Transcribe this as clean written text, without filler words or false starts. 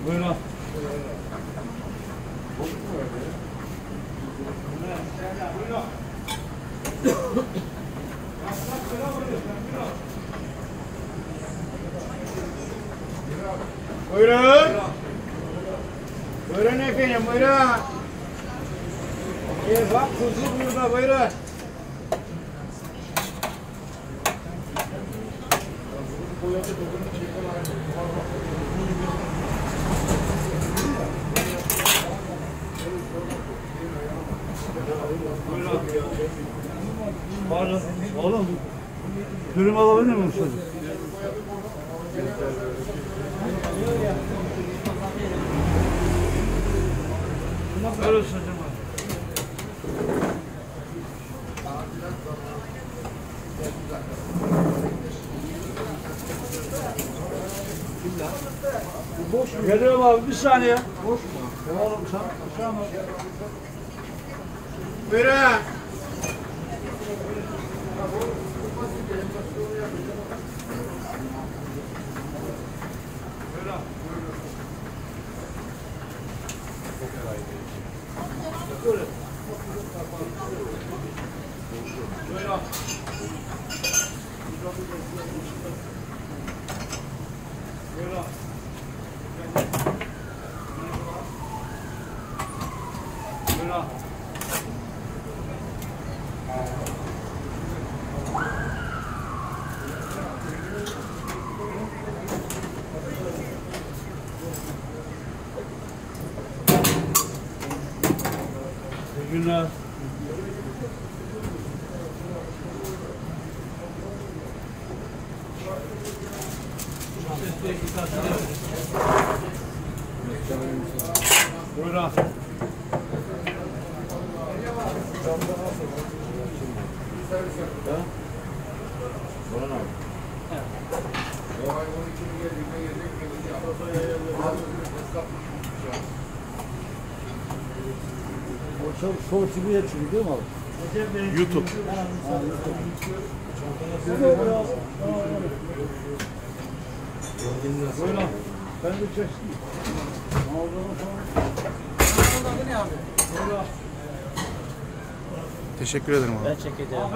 Buyurun. Buyurun. Buyurun efendim, buyurun. Bak kuzu burada, buyurun. Pardon, oğlum. Dürüm alabilir miyim çocuk? Ver olsun hocam. Boş mu? Geliyorum abi, bir saniye. Boş mu? Oğlum sen mı? Buyurun. Buyurun. Buyurun. Buyurun. Buyurun. İyi günler. Buyurun. Buyurun abi. Show TV'ye çıkıyor değil mi abi? YouTube. Buyurun. Ben de çektim. Teşekkür ederim abi. Ben çekeceğim.